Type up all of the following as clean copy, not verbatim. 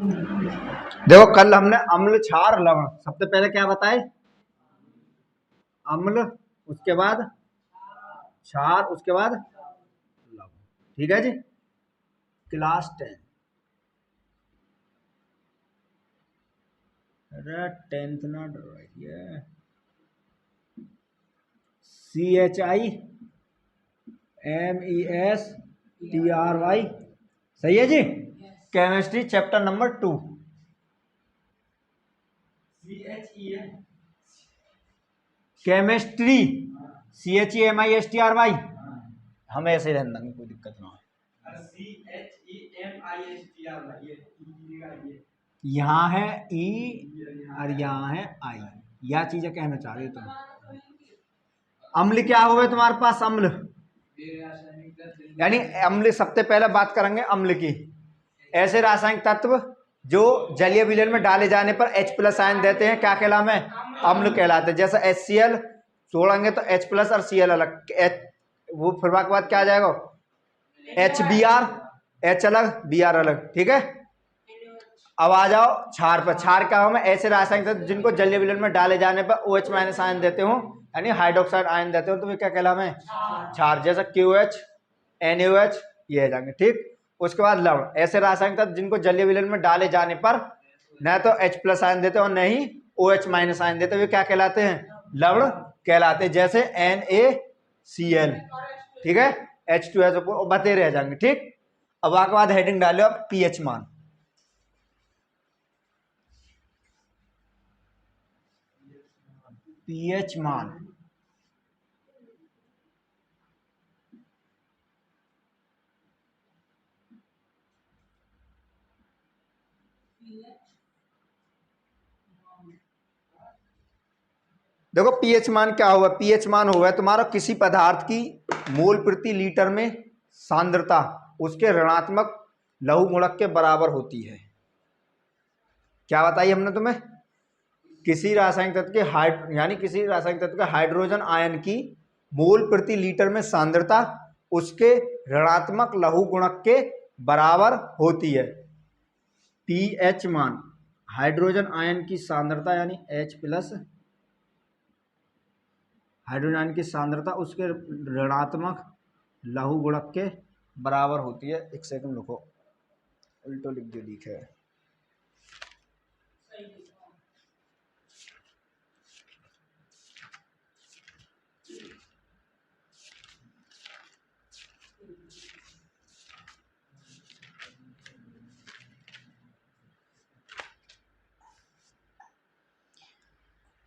देखो कल हमने अम्ल क्षार लवण सबसे पहले क्या बताए, अम्ल, उसके बाद क्षार, उसके बाद लवण। ठीक है जी, क्लास 10। अरे 10th ना डरवाइए। CHIMESTRY, सही है जी। Chemistry chapter number 2। Chemistry CHEMISTRY, हम ऐसे रहने देंगे, कोई दिक्कत ना हो। यहाँ है ई और यहाँ है आई, यह चीजें कहना चाह रहे हो तुम। अम्ल क्या हुआ तुम्हारे पास, अम्ल यानी अम्ल, सबसे पहले बात करेंगे अम्ल की। ऐसे रासायनिक तत्व जो जलीय विलयन में डाले जाने पर H+ आयन देते हैं, क्या कहलाते हैं, अम्ल कहलाते हैं। जैसे HCl छोड़ेंगे तो H+ और Cl अलग, वो फिर के बाद क्या आ जाएगा, HBr, H अलग Br अलग। ठीक है, अब आ जाओ क्षार पर। क्षार क्या हो, ऐसे रासायनिक तत्व जिनको जलीय विलयन में डाले जाने पर OH- आयन देते हो, यानी हाइड्रोक्साइड आयन देते हो, तो वे क्या कहलाते हैं, क्षार। जैसे QH, NaOH, ये जाएंगे। ठीक, उसके बाद लवण, ऐसे रासायनिक तत्व जिनको जलीय विलयन में डाले जाने पर न तो H+ आयन देते और न ही OH- आयन देते, वे क्या कहलाते हैं, लवण कहलाते हैं। जैसे NaCl। ठीक है, H2SO4 बते रह जाएंगे। ठीक, अब आपके बाद हेडिंग डालो अब पीएच मान। पीएच मान देखो पीएच मान क्या हुआ, पीएच मान हुआ तुम्हारा किसी पदार्थ की मोल प्रति लीटर में सांद्रता उसके ऋणात्मक लघु गुणक के बराबर होती है। क्या बताई हमने तुम्हें, किसी रासायनिक तत्व के यानी किसी रासायनिक तत्व के हाइड्रोजन आयन की मोल प्रति लीटर में सांद्रता उसके ऋणात्मक लघु गुणक के बराबर होती है। पीएच मान, हाइड्रोजन आयन की सांद्रता यानी H+, हाइड्रोजन आयन की सांद्रता उसके ऋणात्मक लघु गुणक के बराबर होती है। एक सेकंड रुको, उल्टो लिख दिया, लिखे है।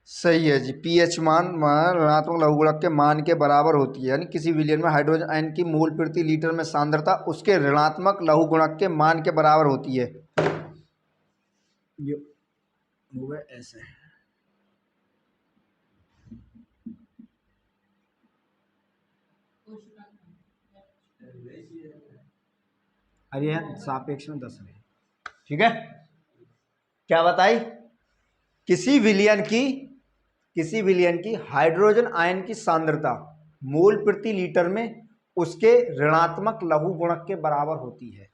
सही है जी, पीएच मान ऋणात्मक लघु गुणक के मान के बराबर होती है, यानी किसी विलयन में हाइड्रोजन आयन की मोल प्रति लीटर में सांद्रता उसके ऋणात्मक लघु गुणक के मान के बराबर होती है। ये हुआ ऐसे, अरे सापेक्ष में 10 है। ठीक है, क्या बताई, किसी विलयन की हाइड्रोजन आयन की सांद्रता मोल प्रति लीटर में उसके ऋणात्मक लघु गुणक के बराबर होती है।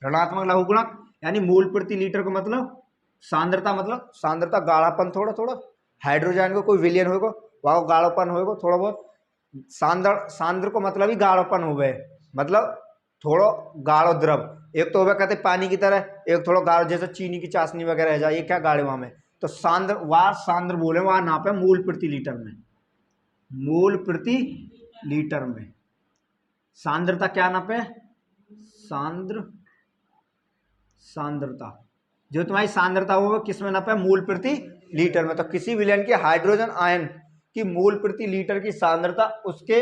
ऋणात्मक लघु गुणक यानी मोल प्रति लीटर का मतलब सांद्रता, मतलब सांद्रता गाढ़ापन, थोड़ा थोड़ा हाइड्रोजन को कोई विलयन होगा वहां गाढ़ापन होगा थोड़ा बहुत, सांद्र को मतलब ही गाढ़ापन हो गए, मतलब थोड़ा गाढ़ो द्रव। एक तो कहते पानी की तरह, एक थोड़ा गाढ़ो जैसे चीनी की चाशनी वगैरह है जाए, ये क्या गाढ़े वहां में, तो सांद्र वार सांद्र बोले वहां नापे मोल प्रति लीटर में, मोल प्रति लीटर में। सांद्रता क्या नापे, सांद्रता जो तुम्हारी सांद्रता हो किस में नापे, मोल प्रति लीटर में। तो किसी विलयन के हाइड्रोजन आयन की मोल प्रति लीटर की सांद्रता उसके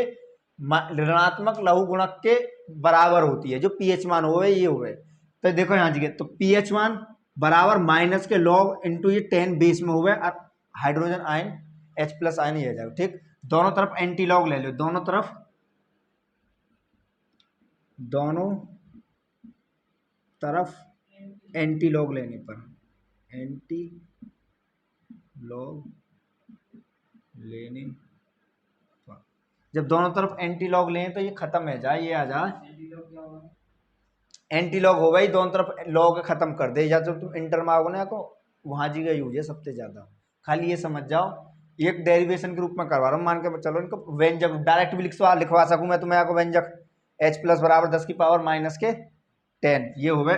ऋणात्मक लघु गुणक के बराबर होती है, जो पीएच मान हुए ये हुए। तो देखो यहाँ जी, तो पीएच मान बराबर माइनस के लॉग इंटू ये 10 बेस में हुए, और हाइड्रोजन आयन H+ आयन ये जाएगा। ठीक, दोनों तरफ एंटी लॉग ले लो, दोनों तरफ एंटी लॉग लेने पर, एंटी लॉग लेने पर, जब दोनों तरफ एंटी लॉग लें तो ये खत्म है जाए, ये आ जाए एंटी लॉग हो गई, दोनों तरफ लॉग खत्म कर दे, या जब तुम इंटर में आओगे ना को वहां जी का यूज है सबसे ज्यादा। खाली ये समझ जाओ, एक डेरिवेशन के रूप में करवा रहा हूँ, मान के चलो इनको व्यंजक डायरेक्ट भी लिखवा सकूं मैं तुम्हें, आपको व्यंजक h प्लस बराबर 10 की पावर माइनस के 10, ये हो गए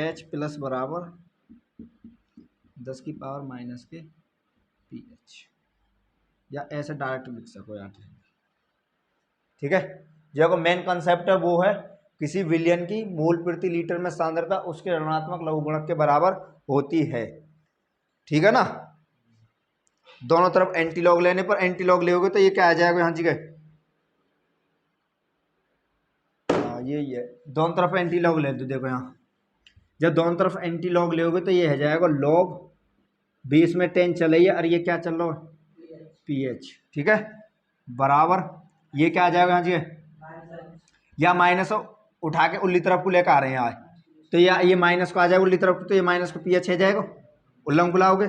h प्लस बराबर 10 की पावर माइनस के ph, या ऐसे डायरेक्ट लिख सको यार, ठीक है। जो मेन कंसेप्ट है वो है किसी विलयन की मोल प्रति लीटर में सांद्रता उसके ऋणात्मक लघुगणक के बराबर होती है, ठीक है ना। दोनों तरफ एंटी लॉग लेने पर, एंटी लॉग लेोगे तो ये क्या आ जाएगा यहाँ जी गए, यही है, दोनों तरफ एंटी लॉग ले दो, देखो यहाँ जब दोनों तरफ एंटी लॉग लेोगे तो ये हो जाएगा लॉग 20 में 10 चले, और ये क्या चल रहा है pH, ठीक है, बराबर ये क्या आ जाएगा यहाँ जी, या माइनस उठा के उल्ली तरफ को लेकर आ रहे हैं आज, तो या ये माइनस को आ जाएगा उल्ली तरफ, तो ये माइनस को pH है जाएगा, उल्लंघ बुलाओगे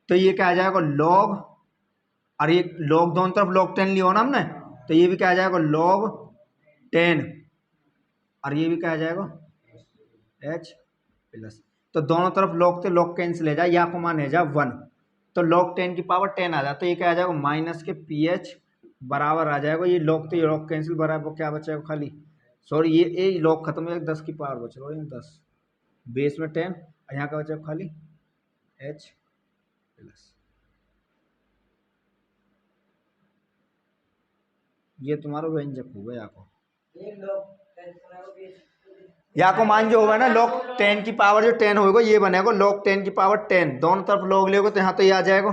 तो ये क्या आ जाएगा लॉग, और ये लॉग दोनों तरफ log 10 लिया ना हमने, तो ये भी क्या आ जाएगा log 10, और ये भी क्या आ जाएगा h प्लस, तो दोनों तरफ log से log कैंसिल हो जाए, या को मान है जा 1, तो log 10 की पावर 10 आ जाए, तो ये क्या आ जाएगा माइनस के pH बराबर आ जाएगा, ये log तो ये log कैंसिल बराबर क्या बचेगा खाली, सॉरी ये log खत्म हो जाएगा, 10 की पावर बच रहा है 10 बेस में 10, और यहाँ का बचेगा खाली h प्लस, ये तुम्हारा व्यंजक होगा या को मान जो होगा ना log 10 की पावर जो 10 होगा ये बनेगा log 10 की पावर 10, दोनों तरफ log लोगे तो यहाँ तो ये आ जाएगा,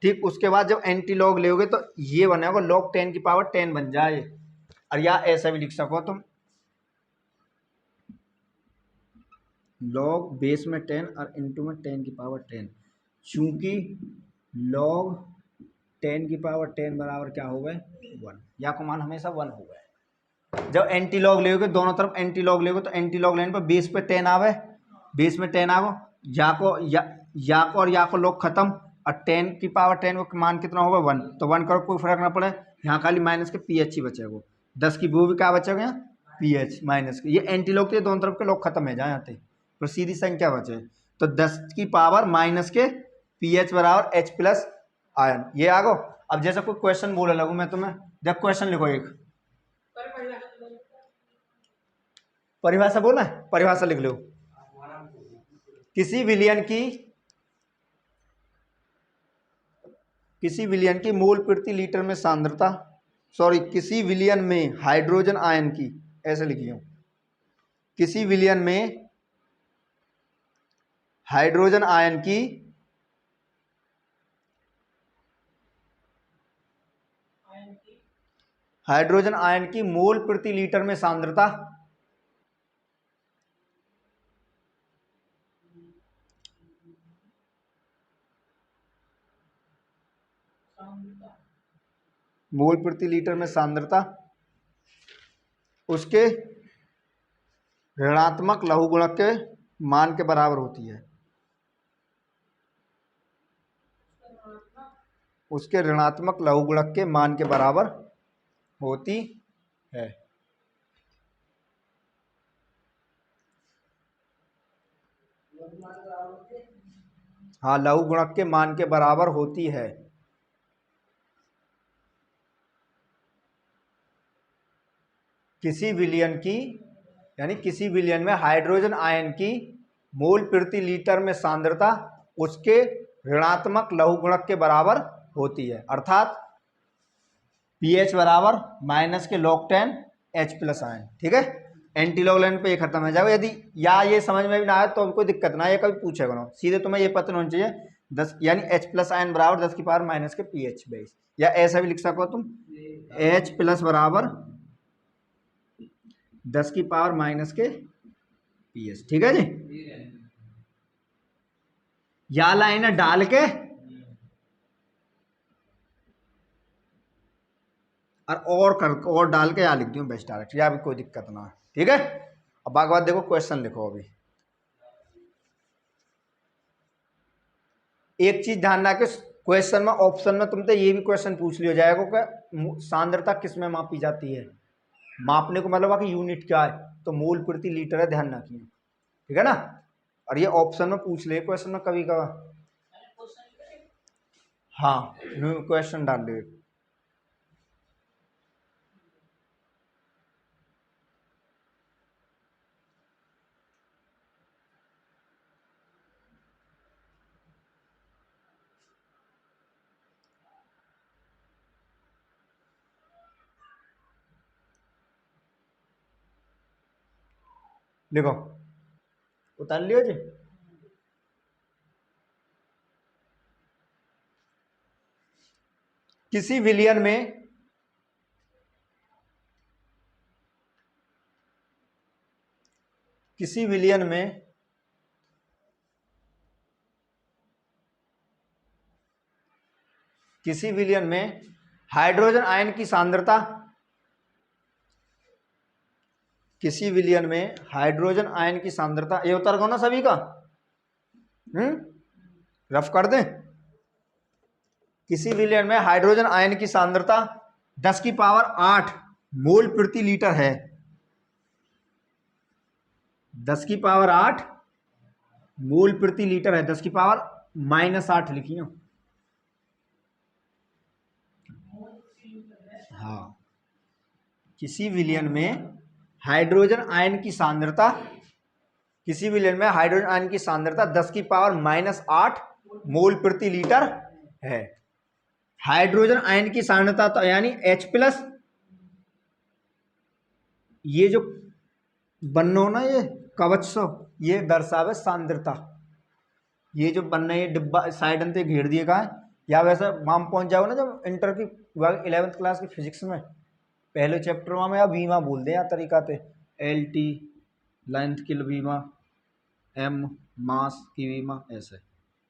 ठीक। उसके बाद जब एंटी लॉग लोगे तो ये बनेगा log 10 की पावर 10 बन जाए, और या ऐसा भी लिख सको तुम log बेस में 10 और इंटू में 10 की पावर 10, चूंकि log 10 की पावर 10 बराबर क्या हो गए 1, या को मान हमेशा 1 हो गए। जब एंटी लॉग लेोगे दोनों तरफ एंटी लॉग लेोगे तो एंटी लॉग लेने पर बेस पे 10 आवे, बेस में 10 आवो, या को और या को लॉग खत्म, और 10 की पावर 10 को मान कितना होगा 1, तो 1 करो कोई फर्क ना पड़े, यहाँ खाली माइनस के pH ही बचेगा, 10 की वो भी क्या बचेगा यहाँ pH माइनस के, ये एंटी लॉग के दोनों तरफ के लॉग खत्म है जाए यहाँ तो सीधी संख्या बचे, तो 10 की पावर माइनस के pH बराबर h प्लस आयन, ये आ गो। अब जैसा कोई क्वेश्चन बोले लगू मैं तुम्हें, जब क्वेश्चन लिखो एक परिभाषा बोला है, परिभाषा लिख लो, किसी विलयन की मोल प्रति लीटर में सांद्रता, सॉरी किसी विलयन में हाइड्रोजन आयन की, ऐसे लिखिए किसी विलयन में हाइड्रोजन आयन की मोल प्रति लीटर में सांद्रता मोल प्रति लीटर में सांद्रता उसके ऋणात्मक लघुगणक के मान के बराबर होती है, उसके ऋणात्मक लघुगणक के मान के बराबर होती है। हाँ, लघुगणक के मान के बराबर होती है। किसी विलयन की, यानी किसी विलयन में हाइड्रोजन आयन की मोल प्रति लीटर में सांद्रता उसके ऋणात्मक लघुगणक के बराबर होती है, अर्थात pH बराबर माइनस के log 10 H प्लस आयन, ठीक है। एंटी लॉग लाइन पे ये खत्म हो जाएगा। यदि या ये समझ में भी ना आए तो कोई दिक्कत ना है, ये कभी पूछेगा ना, सीधे तुम्हें ये पता होना चाहिए 10 यानी H प्लस आयन बराबर 10 की पावर माइनस के pH बेस, या ऐसा भी लिख सको तुम H प्लस बराबर 10 की पावर माइनस के pH, ठीक है जी। या लाइन डाल के और डाल के या लिख दूं बेस्ट डायरेक्ट, या भी कोई दिक्कत ना है, ठीक है। अब बाकी बात देखो, क्वेश्चन लिखो। अभी एक चीज ध्यान रखे, क्वेश्चन में ऑप्शन में तुमसे ये भी क्वेश्चन पूछ लिया जाएगा कि सांद्रता किस में मापी जाती है, मापने को मतलब कि यूनिट क्या है, तो मोल प्रति लीटर है, ध्यान रखिए, ठीक है ना। और ये ऑप्शन में पूछ ले क्वेश्चन में कभी कभार, हाँ क्वेश्चन डाल दे। देखो उतार लियो जी। किसी विलियन में किसी विलियन में किसी विलियन में हाइड्रोजन आयन की सांद्रता, किसी विलियन में हाइड्रोजन आयन की सांद्रता, ये उतर गो ना सभी का, रफ कर दें। किसी विलियन में हाइड्रोजन आयन की सांद्रता 10 की पावर 8 मोल प्रति लीटर है, 10 की पावर 8 मोल प्रति लीटर है, 10 की पावर -8 लिखी हो। हाँ, किसी विलियन में हाइड्रोजन आयन की सांद्रता, किसी विलियन में हाइड्रोजन आयन की सांद्रता 10 की पावर -8 मोल प्रति लीटर है। हाइड्रोजन आयन की सांद्रता तो यानी H+, ये जो बनो ना ये कवच सो, ये दर्शावे सांद्रता, ये जो बनना ये डिब्बा साइड अंत घेर दिए का है, या वैसे माम पहुंच जाओ ना जब इंटर की 11th क्लास की फिजिक्स में पहले चैप्टर में या बीमा बोल दे या तरीका थे, LT लेंथ किल बीमा, M मास की बीमा, ऐसे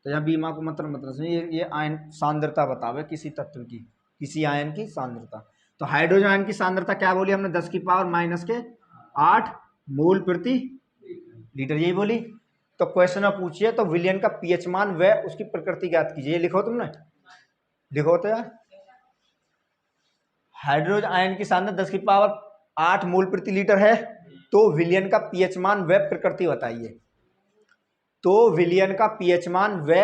तो यहाँ बीमा को मतलब ये आयन सांद्रता बतावे किसी तत्व की, किसी आयन की सांद्रता। तो हाइड्रोजन आयन की सांद्रता क्या बोली हमने, 10 की पावर -8 मोल प्रति लीटर, यही बोली। तो क्वेश्चन में पूछिए तो विलियन का पीएच मान व उसकी प्रकृति ज्ञात कीजिए, लिखो तुमने, लिखो तो यार। हाइड्रोजन आयन की सांद्रता 10 की पावर 8 मोल प्रति लीटर है, तो विलियन का पीएच मान व प्रकृति बताइए, तो विलियन का पीएच मान व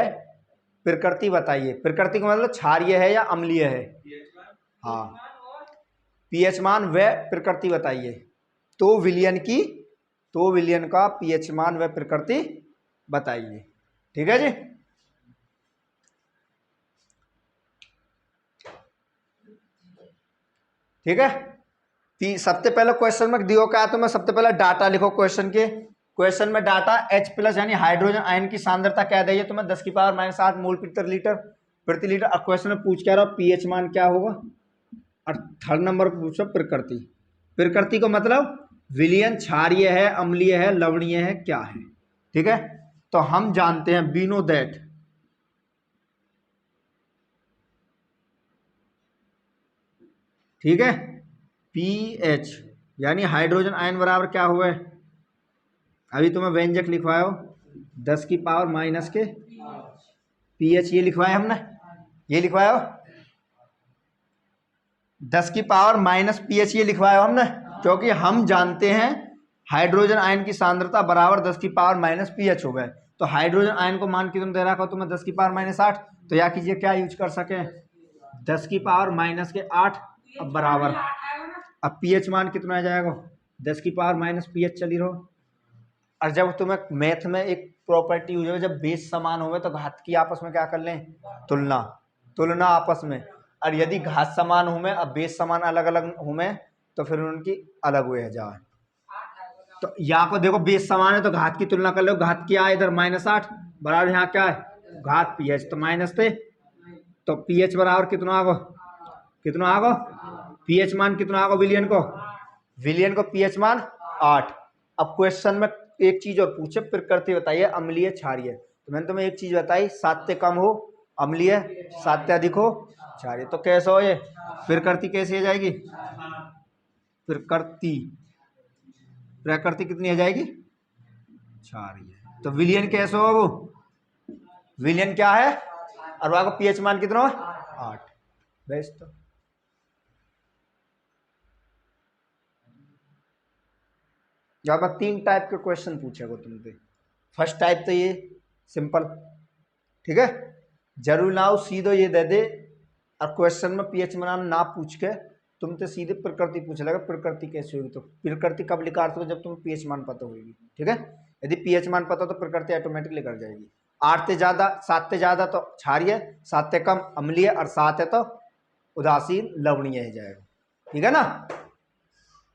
प्रकृति बताइए। प्रकृति का मतलब क्षारीय है या अम्लीय है, हाँ, पीएच मान व प्रकृति बताइए। तो विलियन का पीएच मान व प्रकृति बताइए, ठीक है जी। ठीक है, सबसे पहले क्वेश्चन में दियो क्या, तो मैं सबसे पहले डाटा लिखो क्वेश्चन के। क्वेश्चन में डाटा H+ यानी हाइड्रोजन आयन की सांद्रता क्या दी है, तो मैं 10 की पावर -8 मोल प्रति लीटर। अब क्वेश्चन में पूछ क्या रहा, पीएच मान क्या होगा, और थर्ड नंबर पर पूछो प्रकृति। प्रकृति को मतलब विलियन क्षारीय है, अम्लीय है, लवणीय है, क्या है, ठीक है। तो हम जानते हैं वी नो दैट, ठीक है, पीएच यानी हाइड्रोजन आयन बराबर क्या हुआ है, अभी तुम्हें व्यंजक लिखवाओ 10 की पावर माइनस के पीएच, ये लिखवाया हमने, ये लिखवाया 10 की पावर माइनस पीएच, ये लिखवाया हमने, क्योंकि हम जानते हैं हाइड्रोजन आयन की सांद्रता बराबर 10 की पावर माइनस पीएच हो गए। तो हाइड्रोजन आयन को मान के तुम दे रखा हो तुम्हें 10 की पावर -8, तो या कीजिए क्या यूज कर सके, 10 की पावर -8 अब बराबर, अब पीएच मान कितना आ जाएगा, 10 की पावर माइनस पीएच चली रहो। और जब तुम्हें मैथ में एक प्रॉपर्टी यूज हो, जब बेस समान हो तो घात की आपस में क्या कर लें, तुलना आपस में। और यदि घात समान हो में अब बेस समान अलग अलग हो में, तो फिर उनकी अलग हुए जाए। तो यहाँ को देखो बेस समान है तो घात की तुलना कर लो, घात क्या है इधर -8 बराबर, यहाँ क्या है घात पीएच, तो माइनस थे, तो पीएच बराबर कितना आगो पीएच मान कितना आगो विलियन को पीएच मान 8। अब क्वेश्चन में एक चीज और पूछे, प्रकृति बताइए अम्लीय क्षारीय, तो मैंने तुम्हें एक चीज बताई, 7 से कम हो अम्लीय, 7 से अधिक हो क्षारीय, तो कैसे हो ये प्रकृति कैसी हो जाएगी, प्रकृति कितनी हो जाएगी क्षारीय। तो विलियन कैसे हो, वो विलियन क्या है और वहां को पीएच मान कितना हो 8, बेस्ट। यहाँ पर 3 टाइप के क्वेश्चन पूछेगा तुमसे। फर्स्ट टाइप तो ये सिंपल, ठीक है, जरूर ना हो सीधो ये दे दे और क्वेश्चन में पीएच मान ना पूछ के तुमसे सीधे प्रकृति पूछ लेगा, प्रकृति कैसे होगी, तो प्रकृति कब लिखा हो जब तुम पीएच मान पता होगी, ठीक है। यदि पीएच मान पता हो तो प्रकृति ऑटोमेटिकली कर जाएगी। 8 से ज़्यादा 7 से ज़्यादा तो क्षारीय, 7 से कम अम्लीय और 7 है तो उदासीन लवणीय हो जाएगा, ठीक है ना।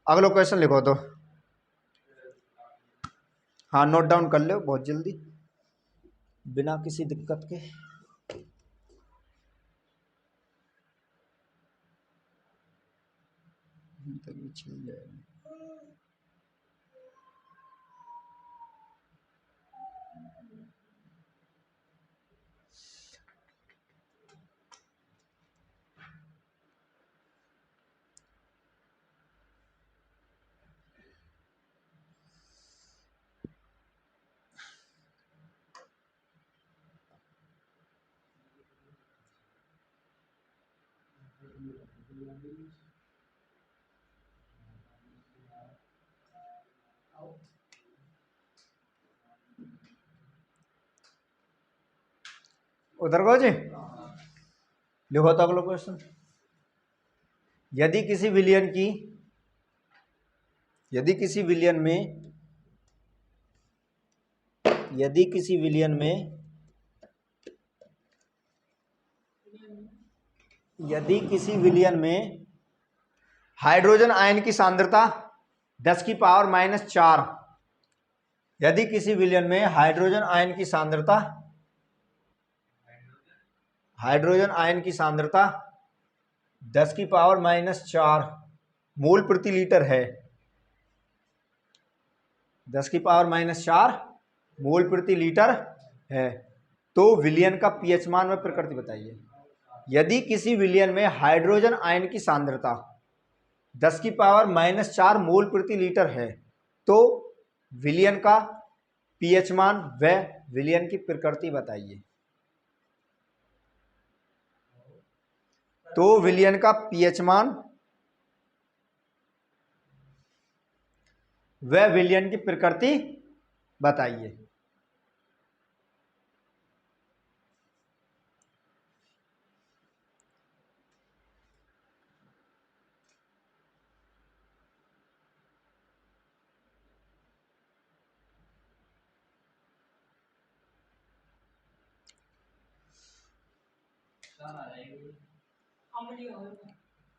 अगला क्वेश्चन लिखो तो, हाँ नोट डाउन कर लो बहुत जल्दी बिना किसी दिक्कत के। चल जाएगा। उधर को जी लिखो तो अगला क्वेश्चन। यदि किसी विलयन की, यदि किसी विलयन में, यदि किसी विलयन में, यदि किसी विलयन में हाइड्रोजन आयन की सांद्रता 10 की पावर -4, यदि किसी विलयन में हाइड्रोजन आयन की सांद्रता, हाइड्रोजन आयन की सांद्रता 10 की पावर -4 मोल प्रति लीटर है, 10 की पावर -4 मोल प्रति लीटर है, तो विलयन का पीएच मान में प्रकृति बताइए। यदि किसी विलयन में हाइड्रोजन आयन की सांद्रता 10 की पावर -4 मोल प्रति लीटर है, तो विलयन का पीएच मान व विलयन की प्रकृति बताइए। तो विलयन का पीएच मान व विलयन की प्रकृति बताइए।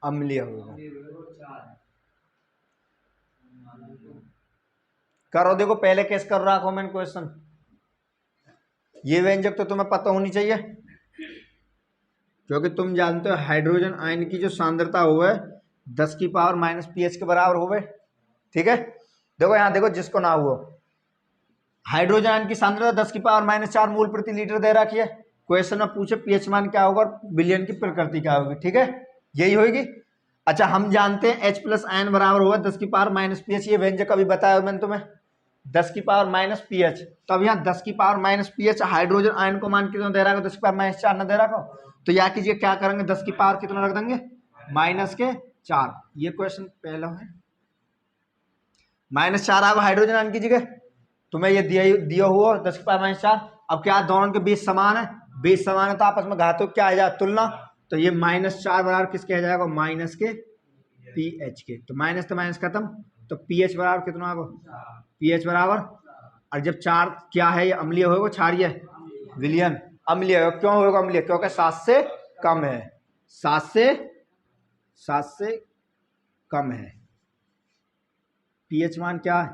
अम्लीय होगा। करो देखो पहले कैसे कर रहा कमेंट क्वेश्चन। ये व्यंजक तो तुम्हें पता होनी चाहिए क्योंकि तुम जानते हो हाइड्रोजन आयन की जो सांद्रता होवे 10 की पावर -pH के बराबर होवे, ठीक है। देखो यहाँ देखो जिसको ना हुआ, हाइड्रोजन आयन की सांद्रता 10 की पावर -4 मोल प्रति लीटर दे रखी है। क्वेश्चन में पूछे पीएच मान क्या होगा और विलयन की प्रकृति क्या होगी, ठीक है, यही होगी। अच्छा हम जानते हैं H+आयन बराबर होगा 10 की पावर -pH, ये व्यंजक अभी बताया मैंने तुम्हें 10 की पावर -pH। तो अब यहाँ 10 की पावर -pH हाइड्रोजन आयन को मान कितना दे रहा है, 10 की पावर -4 ना दे रहा हो, तो यहाँ कीजिए क्या करेंगे 10 की पावर कितना रख देंगे -4। ये क्वेश्चन पहला है -4 आएगा हाइड्रोजन आयन की जगह, तुम्हें ये दिया हुआ 10 की पावर -4। अब क्या दोनों के बीच समान है, बीच समान है तो आपस में घातों क्या आ जाए तुलना, तो ये -4 बराबर किसके आ जाएगा माइनस के पीएच के, तो माइनस तो माइनस खत्म, तो पीएच बराबर कितना होगा पीएच बराबर, और जब 4 क्या है ये अम्लीय होगा क्षारीय विलयन अम्लीय होगा, क्यों होगा अम्लीय क्योंकि 7 से कम है, 7 से कम है, पीएच मान क्या है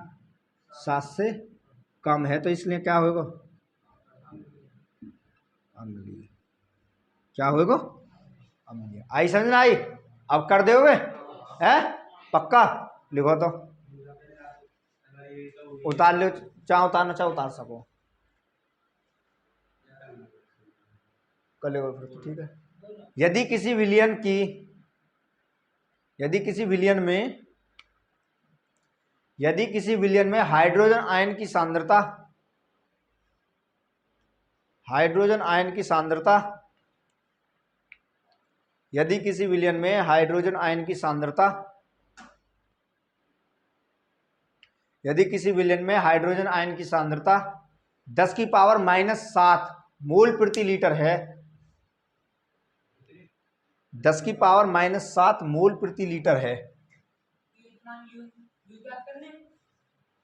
7 से कम है, तो इसलिए क्या होगा अम्लीय, क्या होगा अम्लीय। आई समझ आई, अब कर दोगे है पक्का, लिखो तो उतार लो, चाहे उतारना चाहे उतार सको, कर लो फिर तो ठीक है। यदि किसी विलयन की, यदि किसी विलयन में, यदि किसी विलयन में हाइड्रोजन आयन की सांद्रता, हाइड्रोजन आयन की सांद्रता, यदि किसी विलयन में हाइड्रोजन आयन की सांद्रता यदि किसी विलयन में हाइड्रोजन आयन की सांद्रता 10 की पावर -7 मोल प्रति लीटर है, 10 की पावर -7 मोल प्रति लीटर है,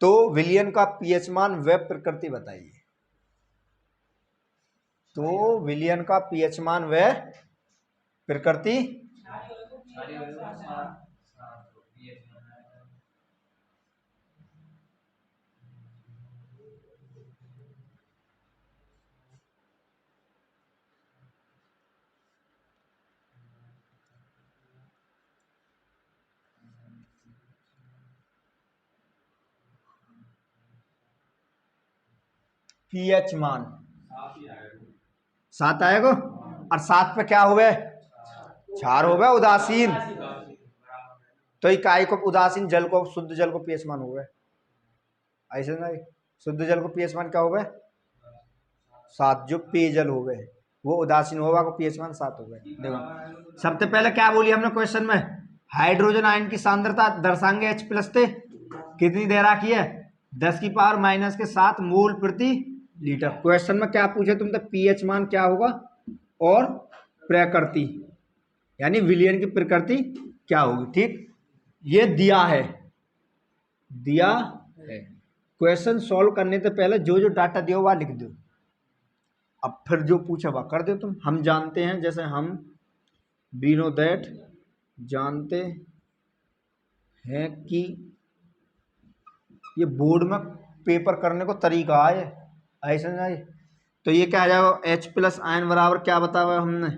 तो विलयन का पीएच मान व प्रकृति बताइए। तो विलयन का पीएच मान व प्रकृति पीएच मान 7 आएगा, और 7 पे क्या हुए, क्षार हो गए उदासीन, तो इकाई को उदासीन जल को, शुद्ध जल को पीएच मान हो गए, ऐसे नहीं, शुद्ध जल को पीएच मान क्या हो गए 7, जो पेयजल हो गए वो उदासीन होगा को पीएच मान 7 हो गए। देखो सबसे पहले क्या बोली हमने क्वेश्चन में, हाइड्रोजन आयन की सांद्रता दर्शाएंगे H+ थे, कितनी दे रखी है 10 की पावर -7 मोल प्रति लीटर। क्वेश्चन में क्या पूछे तुमसे, पीएच मान क्या होगा और प्रकृति यानी विलयन की प्रकृति क्या होगी। ठीक, ये दिया है, दिया है। क्वेश्चन सॉल्व करने से पहले जो जो डाटा दिया वह लिख दो, अब फिर जो पूछा वह कर दो तुम। हम जानते हैं, जैसे हम वी नो दैट, जानते हैं कि ये बोर्ड में पेपर करने को तरीका है, ऐसा नहीं। तो ये क्या आ जाएगा, H+ आयन बराबर क्या बताया हुआ हमने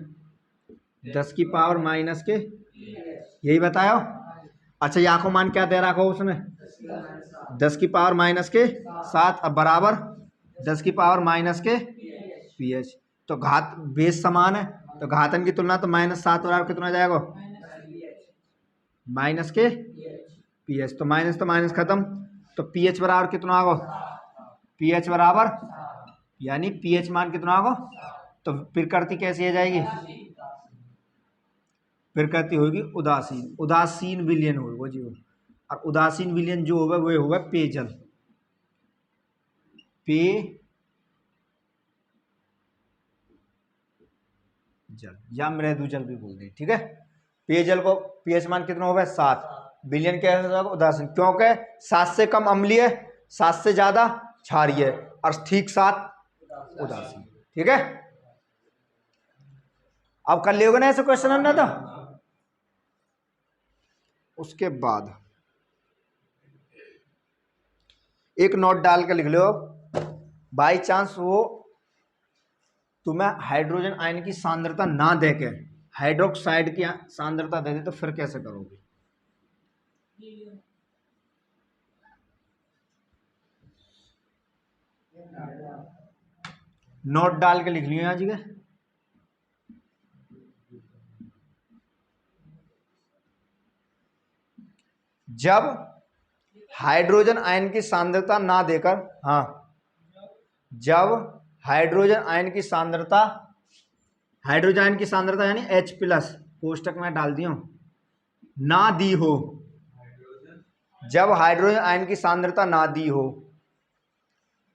10 की पावर माइनस के, यही बताया। अच्छा यहाँ को मान क्या दे रखा हो उसने 10 की पावर -7, अब बराबर 10 की पावर पीएच। तो घात बेस समान है, तो घातन की तुलना तो -7 बराबर कितना जाएगा पीएच, तो माइनस खत्म, तो पीएच बराबर कितना होगा, पीएच बराबर यानी पीएच मान कितना होगा, तो प्रकृति कैसी आ जाएगी, प्रकृति होगी उदासीन, उदासीन विलयन होगा जी, और उदासीन विलयन जो होगा वो होगा पेयजल, पेयजल या मृदु जल भी बोल दें। ठीक है, पेयजल को पीएच मान कितना होगा 7, विलयन क्या होगा उदासीन, क्योंकि 7 से कम अम्लीय, 7 से ज्यादा क्षारीय, और ठीक 7 उदासीन। ठीक है, अब कर लियोगे ना ऐसे क्वेश्चन हमने, तो उसके बाद एक नोट डाल के लिख लो, बाई चांस वो तुम्हें हाइड्रोजन आयन की सांद्रता ना देके हाइड्रोक्साइड की सांद्रता दे दे, तो फिर कैसे करोगे। नोट डाल के लिख लियो यहाँ जी, जब हाइड्रोजन आयन की सांद्रता ना देकर, हाँ जब हाइड्रोजन आयन की सांद्रता, हाइड्रोजन आयन की सांद्रता यानी H+ कोष्टक में डाल दियो ना दी हो, जब हाइड्रोजन आयन की सांद्रता ना दी हो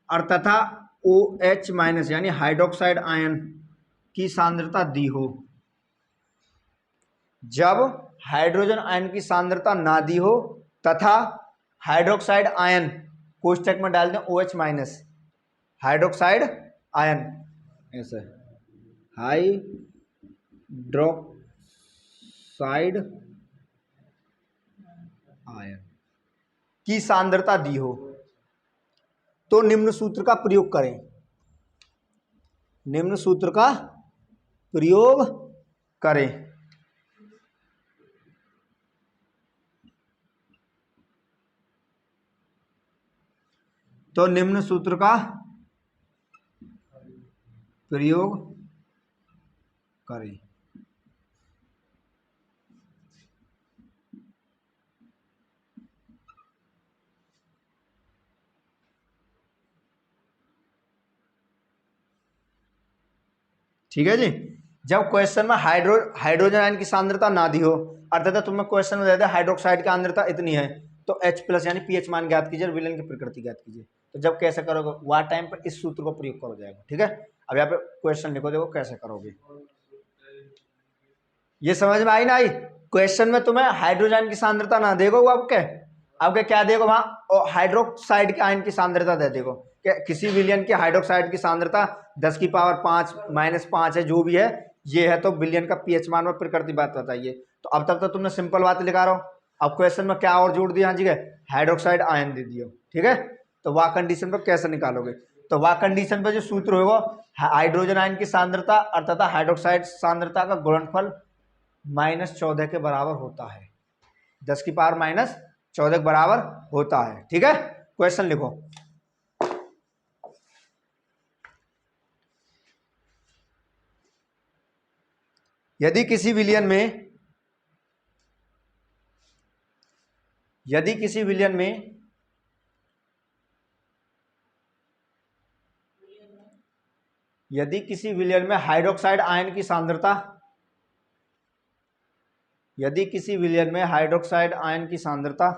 और तथा OH- यानी हाइड्रोक्साइड आयन की सांद्रता दी हो, जब हाइड्रोजन आयन की सांद्रता ना दी हो तथा हाइड्रोक्साइड आयन कोष्टक में डाल दें OH-, हाइड्रोक्साइड आयन, ऐसे हाइड्रोक्साइड आयन की सांद्रता दी हो, तो निम्न सूत्र का प्रयोग करें, निम्न सूत्र का प्रयोग करें। तो निम्न सूत्र का प्रयोग करें। ठीक है जी, जब क्वेश्चन में हाइड्रोजन आयन की सांद्रता ना दी हो, अर्थात तुम्हें क्वेश्चन में दे दे हाइड्रोक्साइड की सांद्रता इतनी है, तो H+ यानी pH मान ज्ञात कीजिए और विलयन की प्रकृति ज्ञात कीजिए। तो जब कैसे करोगे, वार टाइम पर इस सूत्र को प्रयोग करो जाएगा। ठीक है, अब यहाँ पे क्वेश्चन लिखो, देखो कैसे करोगे। ये समझ में आई ना आई? क्वेश्चन में तुम्हें हाइड्रोजन की सांद्रता ना देखो, आपके क्या देखो वहां, हाइड्रोक्साइड के आयन की सांद्रता दे देखो, किसी विलयन के हाइड्रोक्साइड की सांद्रता 10⁵ -5 है, जो भी है ये है, तो विलयन का पीएच मान में प्रकृति बात बताइए। तो अब तक तो तुमने सिंपल बात लिखा रहो, अब क्वेश्चन में क्या और जोड़ दिया, हाँ जी हाइड्रोक्साइड आयन दे दियो। ठीक है, तो वह कंडीशन पर कैसे निकालोगे, तो वह कंडीशन पर जो सूत्र होगा, हाइड्रोजन आयन की सांद्रता अर्थात हाइड्रोक्साइड सांद्रता का गुणनफल -14 के बराबर होता है, 10⁻⁻14 के बराबर होता है। ठीक है, क्वेश्चन लिखो। यदि किसी विलयन में हाइड्रोक्साइड आयन की सांद्रता, यदि किसी विलयन में हाइड्रोक्साइड आयन की सांद्रता,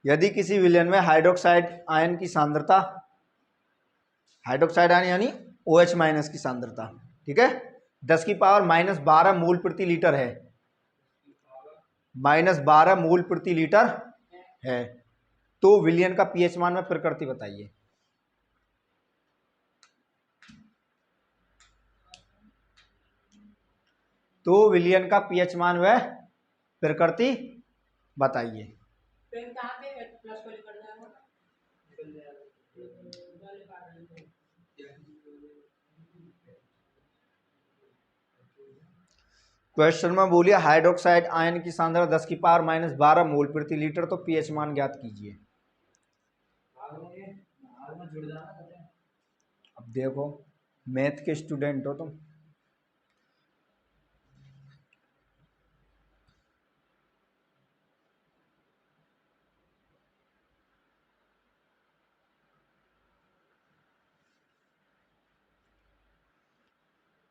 यदि किसी विलयन में हाइड्रोक्साइड आयन की सांद्रता, हाइड्रोक्साइड आयन यानी OH- की सांद्रता, ठीक है, 10⁻⁻12 मूल प्रति लीटर है, -12 मूल प्रति लीटर है, तो विलयन का पीएच मान में प्रकृति बताइए। तो विलयन का पीएच मान व प्रकृति बताइए। क्वेश्चन में बोलिए हाइड्रोक्साइड आयन की सांद्रता 10⁻⁻12 मूल प्रति लीटर, तो पीएच मान ज्ञात कीजिए। अब देखो मैथ के स्टूडेंट हो तुम,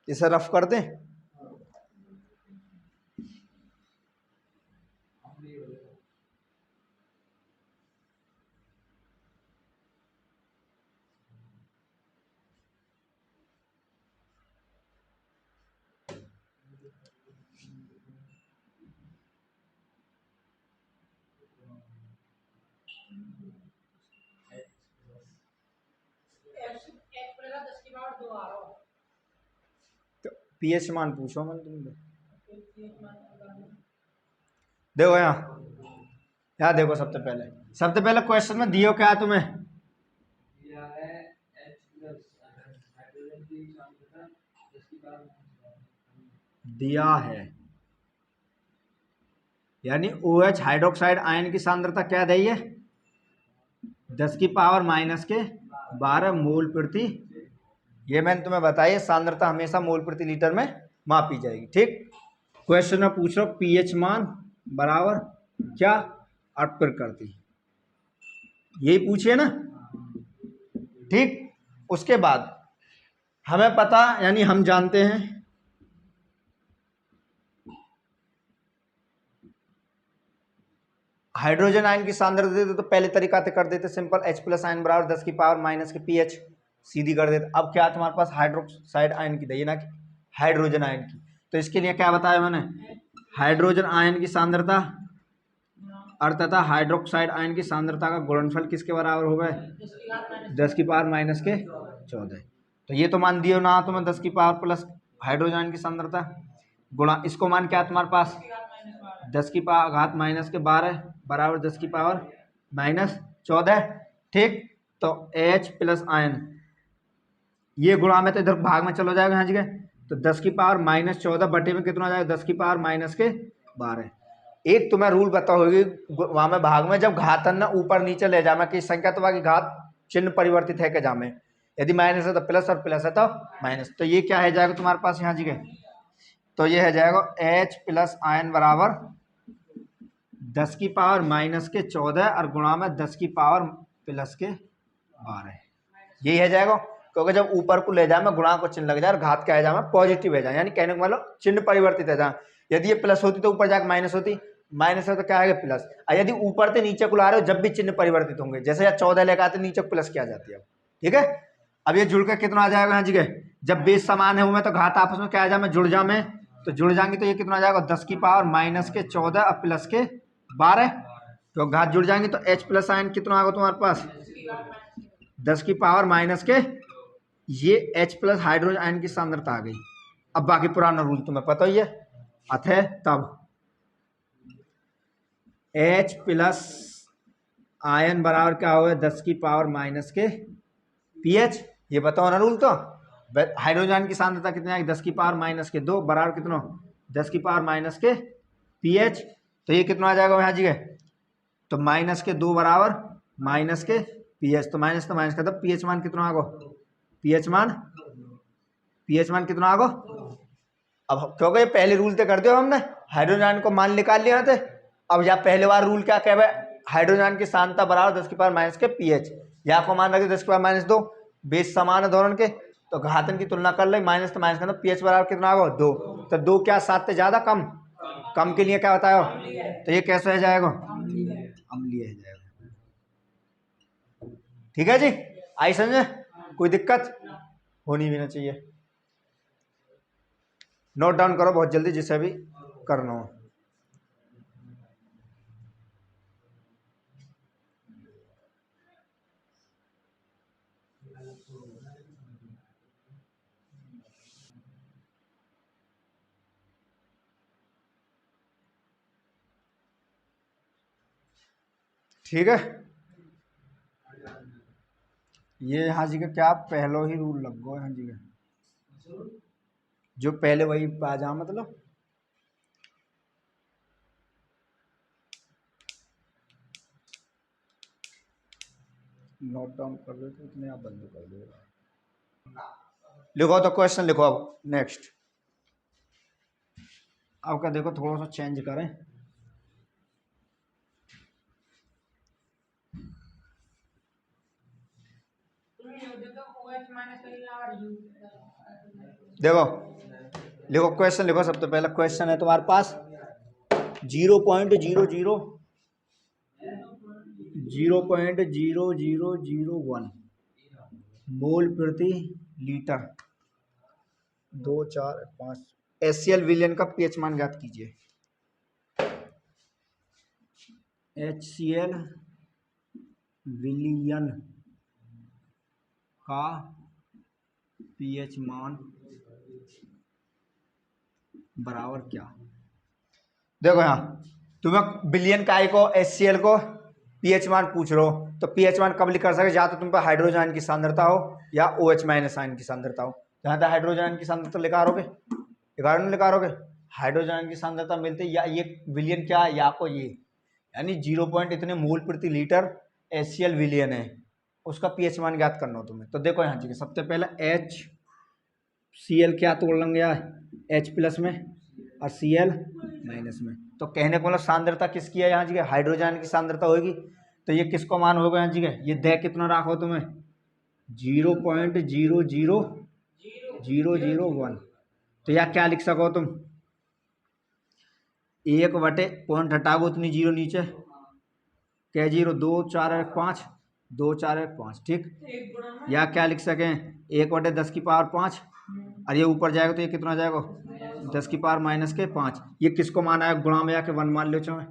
इसे रफ कर दें। तो पीएच मान पूछो मन तुमने, देखो यहाँ देखो, सबसे पहले क्वेश्चन में दियो क्या तुम्हें, दिया है यानी OH हाइड्रोक्साइड आयन की सांद्रता क्या दी है, 10⁻⁻12 मोल प्रति, ये मैंने तुम्हें बताया, सांद्रता हमेशा मोल प्रति लीटर में मापी जाएगी। ठीक, क्वेश्चन में पूछ रहा हूं पीएच मान बराबर क्या और प्रकृति, यही पूछिए ना। ठीक, उसके बाद हमें पता यानी हम जानते हैं हाइड्रोजन आयन की सांद्रता देते तो पहले तरीका से कर देते सिंपल, H+ आयन बराबर 10⁻⁻ के पीएच, सीधी कर देते। अब क्या तुम्हारे पास हाइड्रोक्साइड आयन की दी ना कि हाइड्रोजन आयन की, तो इसके लिए क्या बताया मैंने, हाइड्रोजन आयन की सांद्रता अर्थात हाइड्रोक्साइड आयन की सांद्रता का गुणनफल किसके बराबर हो गए, 10⁻⁻14। तो ये तो मान दियो ना तुम्हें 10⁻+ हाइड्रोजन आयन की सांद्रता गुणा, इसको मान क्या तुम्हारे पास 10⁻⁻12 बराबर 10⁻⁻14। ठीक, तो H+ आयन ये गुणा में तो इधर भाग में चलो जाएगा, हाँ जी, तो 10⁻⁻14 बटे में कितना जाएगा 10⁻⁻12। एक तुम्हें रूल बताओगी वहां में भाग में, जब घातन ना ऊपर नीचे ले जामे की संख्या तो बाकी घात चिन्ह परिवर्तित है के जामे, यदि माइनस है तो प्लस और प्लस है तो माइनस, तो ये क्या है जाएगा तुम्हारे पास यहाँ जी, तो ये है जाएगा H+ आयन बराबर 10⁻⁻14 और गुणा में 10⁻+12, यही है जाएगा। क्योंकि जब ऊपर को ले जाए में गुणा को चिन्ह लग जाए और घात क्या है जाए पॉजिटिव है जाए, यानी कहने को मतलब चिन्ह परिवर्तित है जाए, यदि ये प्लस होती तो ऊपर जाकर माइनस होती, माइनस है तो क्या आएगा प्लस। और यदि ऊपर से नीचे को ला रहे हो जब भी चिन्ह परिवर्तित होंगे, जैसे यहाँ 14 लेकर आते नीचे प्लस क्या जाती है, ठीक है। अब ये जुड़कर कितना आ जाएगा यहाँ जगह, जब बेस समान है वो में तो घात आपस में क्या आ जाए मैं जुड़ जाऊँ, मैं तो जुड़ जाएंगे तो ये कितना आ जाएगा 10 की पावर माइनस के 14 और प्लस के 12, तो घात जुड़ जाएंगे तो h प्लस साइन कितना आएगा तुम्हारे पास 10 की पावर माइनस के, ये H प्लस हाइड्रोजन आयन की सांद्रता आ गई। अब बाकी पुराना रूल तुम्हें पता ही है, अतः तब H प्लस आयन बराबर क्या होगा 10 की पावर माइनस के pH, ये बताओ ना रूल। तो हाइड्रोजन की सांद्रता कितनी आएगी 10 की पावर माइनस के 2 बराबर कितना 10 की पावर माइनस के pH, तो ये कितना आ जाएगा यहाँ जगह, तो माइनस के 2 बराबर माइनस के pH, तो माइनस का तब pH मान कितना आगो, pH मान कितना आगो। अब क्योंकि ये पहले रूल तो कर दियो हमने, हाइड्रोजन को मान निकाल लिया थे। अब यहाँ पहले बार रूल क्या कहे, हाइड्रोजन की सांद्रता बराबर 10 की पावर माइनस के pH, यहाँ को मान रखे 10 की पावर माइनस 2, बेस समान है दोनों के, तो घातन की तुलना कर ले माइनस तो माइनस का तो pH बराबर कितना आगो 2, तो 2 क्या 7 से ज्यादा कम, कम के लिए क्या बताओ, तो ये कैसे हो जाएगा अम्लीय हो जाएगा। ठीक है जी, आई समझे, कोई दिक्कत होनी भी ना चाहिए। नोट डाउन करो बहुत जल्दी जिसे भी करना हो। ठीक है, ये यहाँ जी का क्या पहलो ही रूल लग गो यहाँ जी का, जो पहले वही आ जा, मतलब नोट डाउन कर दो तो इतने आप बंद कर दो। लिखो तो क्वेश्चन लिखो। अब नेक्स्ट आपका देखो थोड़ा सा चेंज करें, देखो लिखो क्वेश्चन लिखो। सबसे पहला क्वेश्चन है तुम्हारे पास 0.0001 मोल प्रति लीटर 2, 4, 5 HCl विलियन का pH मान ज्ञात कीजिए। HCl विलियन का pH मान बराबर क्या। देखो यहाँ तुम्हें बिलियन का आई को HCl को pH मान पूछ रहे हो, तो pH मान कब लिख कर सके, या तो तुम पे हाइड्रोजन की सांद्रता हो या OH माइनस आयन की सांद्रता हो। जहाँ तक हाइड्रोजन की सांद्रता लिखा रहोगे, लिखा रहोगे हाइड्रोजन की सांद्रता मिलते या ये विलियन क्या है, या को ये यानी 0 पॉइंट इतने मोल प्रति लीटर HCl विलियन है, उसका pH मान ज्ञात करना हो तुम्हें। तो देखो यहाँ जी सबसे पहले HCl क्या तोड़ लेंगे यार, H प्लस में और Cl माइनस में, तो कहने को मतलब सांद्रता किसकी है यहाँ जी हाइड्रोजन की सांद्रता होगी, तो ये किसको मान होगा यहाँ जी ये दे कितना राखो तुम्हें 0.00001, तो यह क्या लिख सको तुम 1/पॉइंट हटाओ उतनी जीरो नीचे क्या 0 2 4 1 5 2 4 1 5, ठीक। या क्या लिख सकें 1/10 की पावर 5, और ये ऊपर जाएगा तो ये कितना जाएगा 10 की पावर माइनस के 5। ये किसको माना है गुणा में आके 1 मान लो चाहे,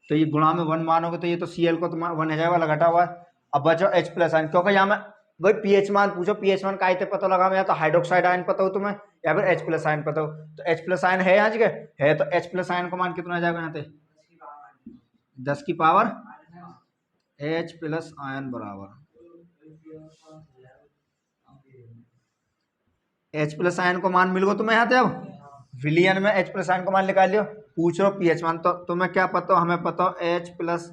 तो ये गुणा में 1 मानोगे तो ये तो Cl को तो 1 है जाएगा घटा हुआ है। अब बचो H प्लस आयन, क्योंकि यहाँ में भाई pH मान पूछो, pH मान का पता लगा या तो हाइड्रोक्साइड आयन पता हो तुम्हें या फिर H प्लस आयन पता हो, तो H प्लस आयन है यहाँ जगह है, तो H प्लस आयन का मान कितना आ जाएगा यहाँ पे 10 की पावर H प्लस आयन बराबर H प्लस आयन को मान मिल गो तुम्हें यहाँ पे। अब विलियन में H प्लस आयन को मान निकाल लियो, पूछ रहे हो pH मान, तो तुम्हें क्या पता हो, हमें पता हो H प्लस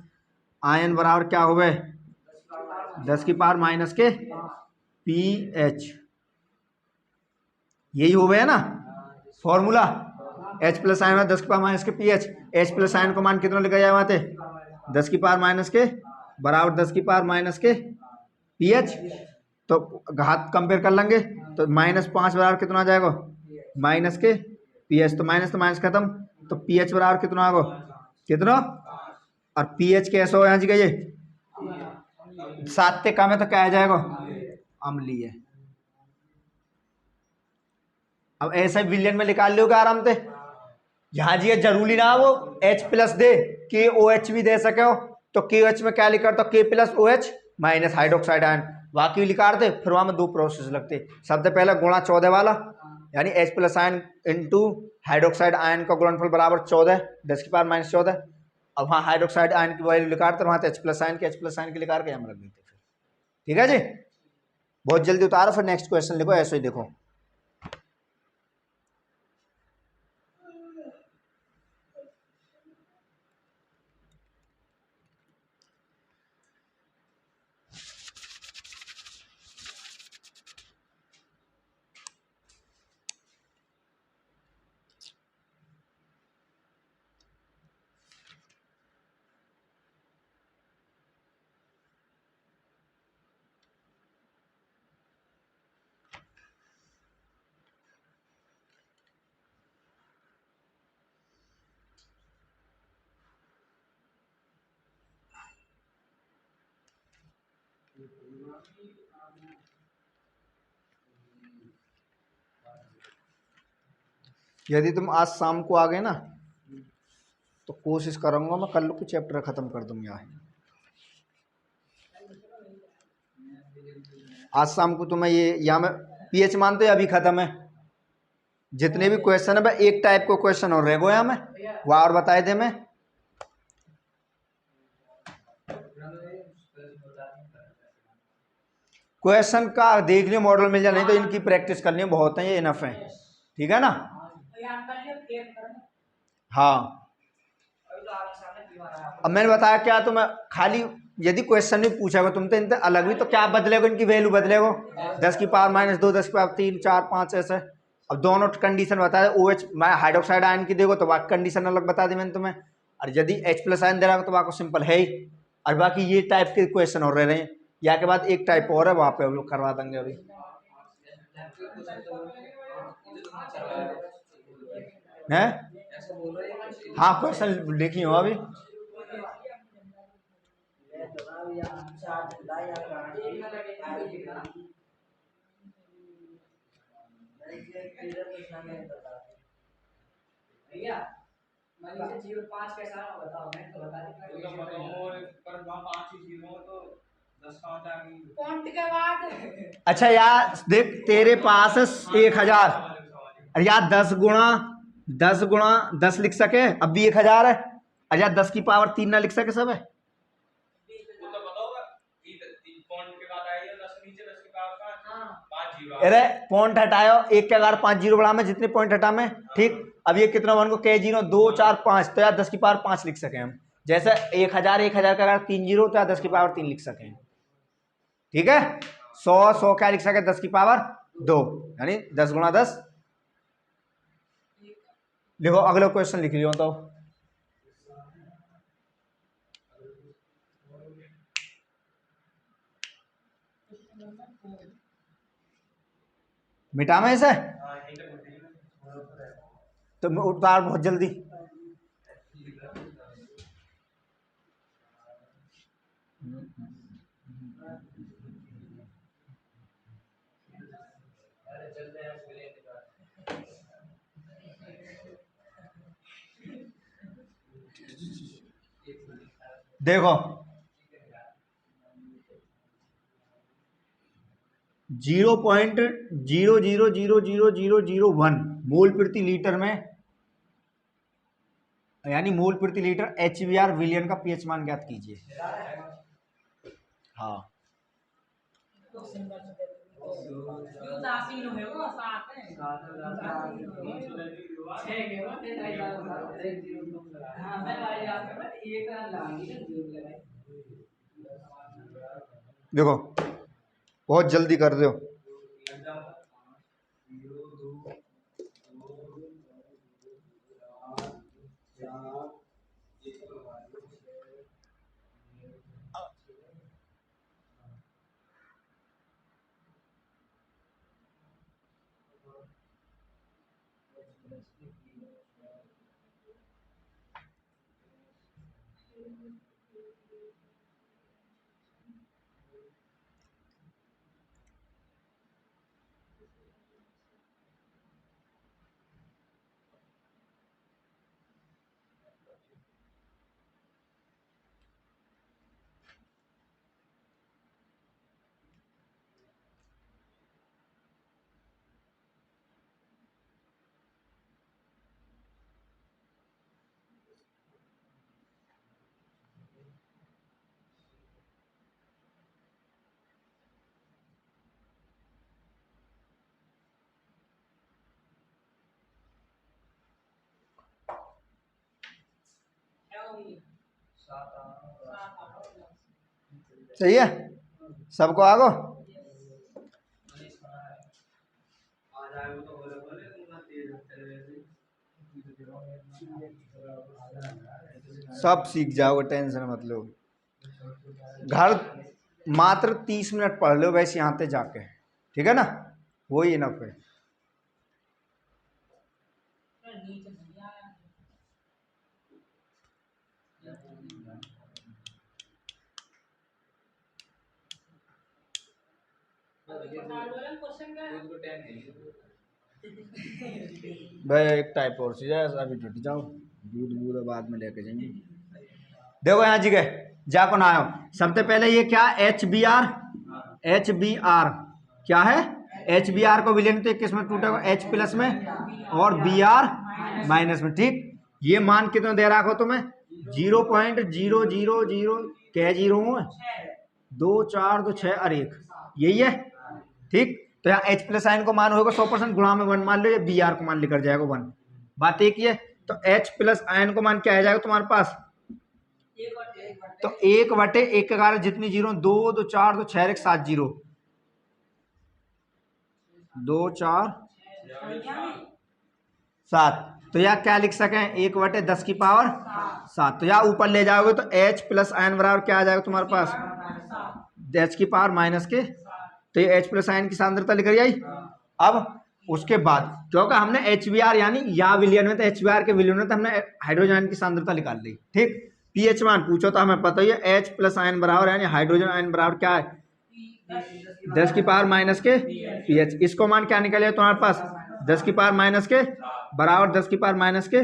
आयन बराबर क्या हो गए 10 की पावर माइनस के pH, यही हो गया ना फॉर्मूला। H प्लस आयन में 10 की पावर माइनस के pH, H प्लस आयन को मान कितना लिखा जाए वहां पे 10 की पावर माइनस के बराबर 10 की पावर माइनस के pH, तो घात कंपेयर कर लेंगे तो -5 बराबर कितना आ जाएगा माइनस के पीएच तो माइनस खत्म, तो पीएच बराबर कितना आगो, कितना, और पीएच कैसे हो यहाँ जी का ये 7 से कम है तो क्या आ जाएगा, अम्लीय। अब ऐसे विलियन में निकाल लोगे आराम से। यहाँ जी जरूरी ना वो H प्लस दे, के ओ एच भी दे सके हो, तो के एच में क्या लिखा, तो K plus O H minus hydroxide ion, बाकी लिखा दे, फिर वहां में 2 प्रोसेस लगते। सबसे पहले गुणा 14 वाला, यानी H plus ion into hydroxide ion का गुणनफल बराबर 14 10⁻⁻14। अब वहाँ हाइड्रोक्साइड आयन की वैल्यू लिखा दे, वहां H प्लस आयन के लिखा के हम रख देते फिर। ठीक है जी, बहुत जल्दी उतारो, फिर नेक्स्ट क्वेश्चन लिखो, ऐसे ही देखो। यदि तुम आज शाम को आ गए ना, तो कोशिश करूंगा मैं कल को चैप्टर खत्म कर दूंगा यहाँ। आज शाम को तुम्हें ये या मैं पीएच मानते अभी खत्म है, जितने भी क्वेश्चन है भाई एक टाइप को क्वेश्चन और रहेगो यहाँ में, वह और बताए दे मैं। क्वेश्चन का देख लियो, मॉडल मिल जाए, नहीं तो इनकी प्रैक्टिस करनी बहुत है, ये इनफ है। ठीक है ना, हाँ। अब मैंने बताया क्या, तो मैं खाली यदि क्वेश्चन भी पूछेगा तुम तो इनसे अलग भी, तो क्या बदलेगा, इनकी वैल्यू बदलेगा 10⁻⁻2 10⁻3 4 5 ऐसे। अब दोनों कंडीशन बता दे, ओ एच मैं हाइड्रोक्साइड आयन की देखो तो बाकी कंडीशन अलग बता दी मैंने तुम्हें, और यदि H प्लस आयन दे रहा है तो बाकी सिंपल है ही। और बाकी ये टाइप के क्वेश्चन और रह रहे हैं, या के बाद एक टाइप और है, वहां पे हम लोग करवा देंगे अभी। है हाँ, क्वेश्चन लिखी हो अभी। अच्छा यार देख, तेरे पास 1000, अरे यार 10 लिख सके, अब भी 1000 है। अरे यार 10⁻3 ना लिख सके सब है। अरे पॉइंट हटाओ, 1 के अगर 5 जीरो बढ़ा में, जितने पॉइंट हटा में, ठीक। अब ये कितना वन को के जीरो 2 4 5, तो यार 10⁻5 लिख सके हम। जैसे 1000 का अगर 3 जीरो, तो यार 10⁻3 लिख सके। ठीक है, 100 क्या लिख सके 10⁻2, यानी 10 × 10। लिखो अगला क्वेश्चन लिख लियो तो। मिटा में इसे तो उतार बहुत जल्दी। देखो 0.000001 मोल प्रति लीटर में, यानी मोल प्रति लीटर HBr विलियन का पीएच मान ज्ञात कीजिए। हाँ देखो बहुत जल्दी कर दो। सही है, सबको आगो। सब सीख जाओगे, टेंशन मत लो। घर मात्र 30 मिनट पढ़ लो वैसे यहाँ पे जाके, ठीक है ना, वही इनफ है। भाई एक टाइप और सी जाए, अभी टूट जाओ, दूध दूध बाद में लेके जाएंगे। देखो यहाँ जी गए जाको ना आयो, सबसे पहले ये क्या H B R, H B R क्या है, एच बी आर को विलयन तो किस में टूटेगा, एच प्लस में और बी आर माइनस में, ठीक। ये मान कितना दे रखा हो तुम्हें, 0.000 क्या जीरो है, 2 4 2 6 और 1, यही है, ठीक। तो यहाँ एच प्लस आइन को मान होगा 100% गुणा में 1 मान लो, या बी आर को मान लेकर जाएगा 1, बात एक ही है। तो एच प्लस आयन को मान क्या आ जाएगा तुम्हारे पास, तो 1/1 जितनी जीरो, 2 2 4 2 6 1 7 जीरो, 2 4 7, तो यहाँ क्या लिख सके 1/10⁻7। तो यहाँ ऊपर ले जाओगे तो h प्लस आयन बराबर क्या आ जाएगा तुम्हारे पास, h⁻⁻, तो ये h प्लस आयन की सांद्रता लिख रही आई। अब उसके बाद क्योंकि हमने HBr यानी या विलयन में, तो HBr के विलयन में तो हमने हाइड्रोजन की सांद्रता निकाल ली, ठीक। पीएच मान पूछो तो हमें पता ही है, H प्लस आयन बराबर यानी हाइड्रोजन आयन बराबर क्या है, 10⁻⁻के पीएच। इसको मान क्या निकलेगा तुम्हारे पास, 10⁻⁻के बराबर 10⁻⁻के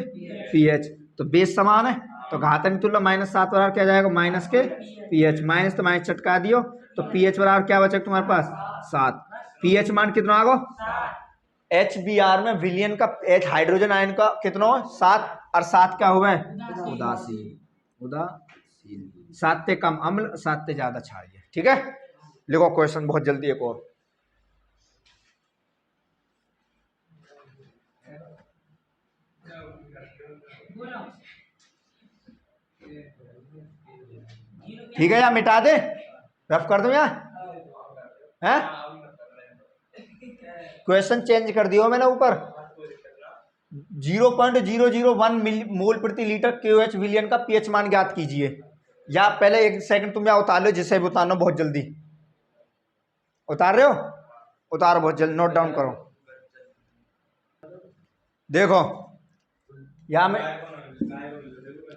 पीएच। तो बेस समान है, तो घातांक तुल्य -7 बराबर क्या जाएगा, माइनस के पीएच, माइनस तो माइनस चटका दियो, तो पीएच बराबर क्या बचेगा तुम्हारे पास 7। पीएच मान कितना आगो, HBr में विलियन का H हाइड्रोजन आयन का कितना हो 7, और 7 क्या हुआ है उदासीन, उदासीन 7 से कम अम्ल 7 से ज्यादा क्षारीय, ठीक है। लिखो क्वेश्चन बहुत जल्दी एक और, ठीक है, या मिटा दे, रफ कर दो है, क्वेश्चन चेंज कर दियो मैंने ऊपर, 0.001 मोल प्रति लीटर KOH विलियन का पीएच मान ज्ञात कीजिए। या पहले एक सेकंड तुम यहाँ उतार लो, जिससे भी उतारना बहुत जल्दी उतार रहे हो, उतारो बहुत जल्दी, नोट डाउन करो। देखो यहाँ में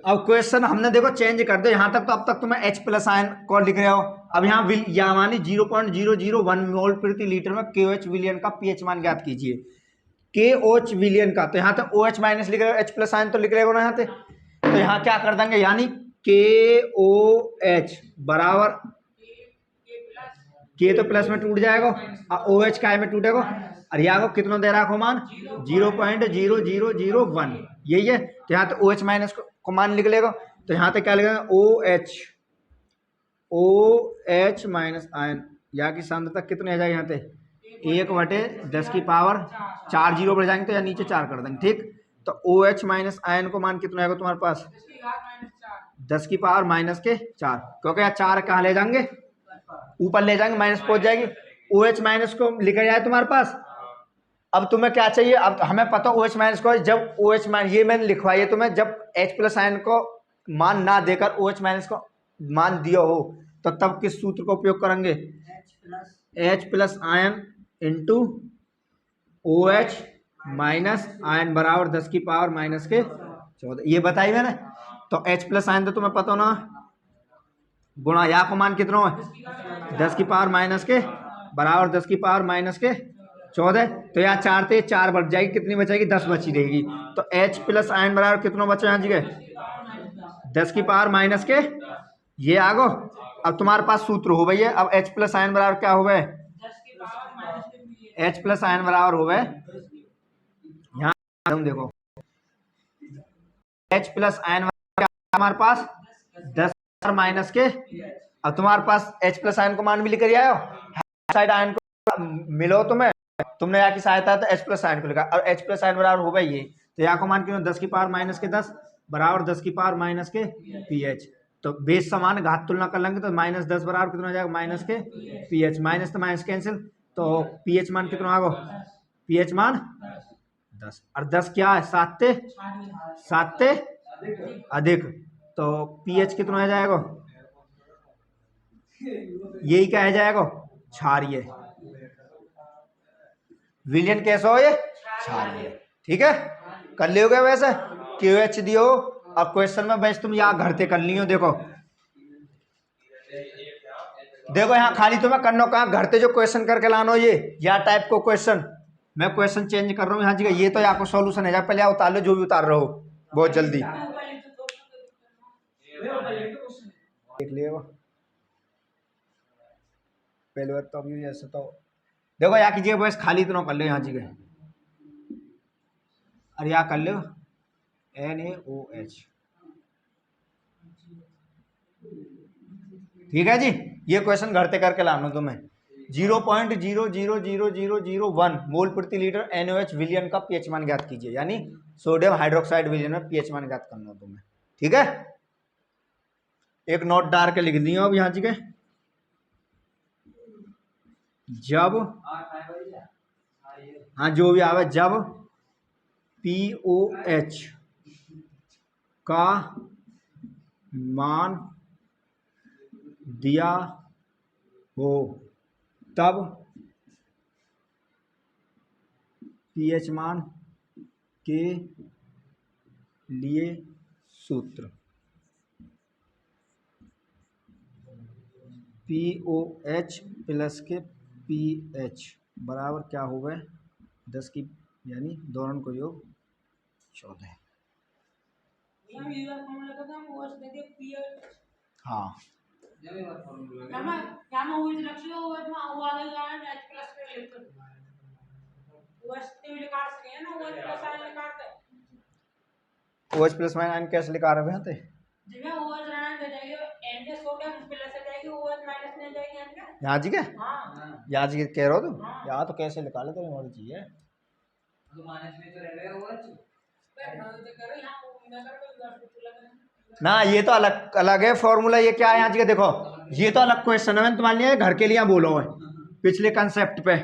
अब क्वेश्चन हमने देखो चेंज कर दो, यहाँ तक तो अब तक तुम्हें H प्लस आयन को लिख रहे हो, अब यहाँ मानी 0.001 मोल प्रति लीटर में KOH विलियन का पीएच मान ज्ञात कीजिए। KOH विलियन का, तो यहाँ तक OH माइनस लिख रहे हो, H प्लस आयन तो लिख रहे हो ना यहाँ पे, तो यहाँ क्या कर देंगे, यानी KOH बराबर K तो प्लस में टूट जाएगा और OH काय में टूटेगा, और यहाँ को कितना दे रहा मान 0.0001, यही है। तो यहाँ तो OH माइनस को मान लिख लेगा, तो यहाँ पे क्या लिखेगा OH माइनस आयन, यहाँ की सांद्रता कितने आ जाएगी, यहाँ पे 1/10⁻4 जीरो बढ़ जाएंगे तो या नीचे 4 कर देंगे, ठीक। तो OH माइनस आयन को मान कितना आएगा तुम्हारे पास 10⁻⁻4, क्योंकि यहाँ 4 कहाँ ले जाएंगे, ऊपर ले जाएंगे, माइनस पहुंच जाएगी। OH माइनस को लिखा जाए तुम्हारे पास, अब तुम्हें क्या चाहिए, अब हमें पता OH माइनस को, जब OH माइनस ये मैंने लिखवाई तुम्हें, जब H प्लस आयन को मान ना देकर OH माइनस को मान दिया हो, तो तब किस सूत्र का उपयोग करेंगे, H plus ion into OH minus ion बराबर 10 की पावर माइनस के 14, ये बताई मैंने। तो H प्लस आयन तो तुम्हें पता हो ना, गुणा यहाँ को मान कितना है 10 की पावर माइनस के बराबर 10 की पावर माइनस के 14। तो यहाँ 4 थे, 4 बढ़ जाएगी, कितनी बचेगी 10 बची रहेगी। तो H प्लस आयन बराबर कितना बचा यहाँ जगह 10 की पावर माइनस के ये आगो। अब तुम्हारे पास सूत्र हो भैया, अब H प्लस आयन बराबर क्या हो गए, H प्लस आयन बराबर हो गए यहाँ देखो H प्लस आयन हमारे पास 10 माइनस के। अब तुम्हारे पास H प्लस आयन को मान भी लेकर आयो, साइड आयन को मिलो तुम्हें, तुमने यहाँ की सहायता तो H प्लस आयन को लिखा। और H प्लस आयन बराबर हो गई ये, तो यहाँ को मान के 10 की पावर माइनस के 10 बराबर 10 की पावर माइनस के pH। तो बेस समान घात तुलना कर लेंगे तो माइनस 10 बराबर कितना हो जाएगा माइनस के pH, माइनस तो माइनस कैंसिल, तो pH मान कितना आगो, pH मान 10। और 10 क्या है 7 से अधिक, तो pH कितना हो जाएगा, यही क्या है जाएगा क्षारीय। विलयन कैसा हो ये क्षारीय। ठीक है, कर लियोगे वैसे QH दियो। अब क्वेश्चन में वैसे तुम यहाँ घर से कर लियो। देखो देखो यहाँ खाली तुम्हें करना कहाँ, घर से जो क्वेश्चन करके लानो ये या टाइप को क्वेश्चन, मैं क्वेश्चन चेंज कर रहा हूँ यहाँ जगह, ये तो यहाँ को सॉल्यूशन है, जा पहले उतार लो जो भी उतार रहे हो बहुत जल्दी देख लियो पहले बात। तो अभी ऐसे तो देखो यहाँ कीजिए बस खाली इतना कर लो यहाँ जगह, और यहाँ कर लो NaOH। ठीक है जी, ये क्वेश्चन घर से करके लाना तुम्हें। 0.00001 मोल प्रति लीटर NaOH विलयन का pH मान ज्ञात कीजिए, यानी सोडियम हाइड्रोक्साइड विलयन में pH मान ज्ञात करना तुम्हें। ठीक है, एक नोट डाल के लिख दियो अब यहाँ जगह, जब हाँ जो भी आवे, जब pOH का मान दिया हो तब pH मान के लिए सूत्र pOH प्लस के pH बराबर क्या हो गए 10 की, यानी दोनों को योग 14। हाँ OH प्लस माइनस कैसे लिखा रहे हैं यहाँ जी के, यहाँ जी के कह रहे हो तुम, यहाँ तो कैसे निकाले तो और चाहिए ना, ये तो अलग अलग है फॉर्मूला। ये क्या है यहाँ जी देखो, ये तो अलग क्वेश्चन है, मैंने तुम्हारे लिए घर के लिए बोलो है पिछले कंसेप्ट पे।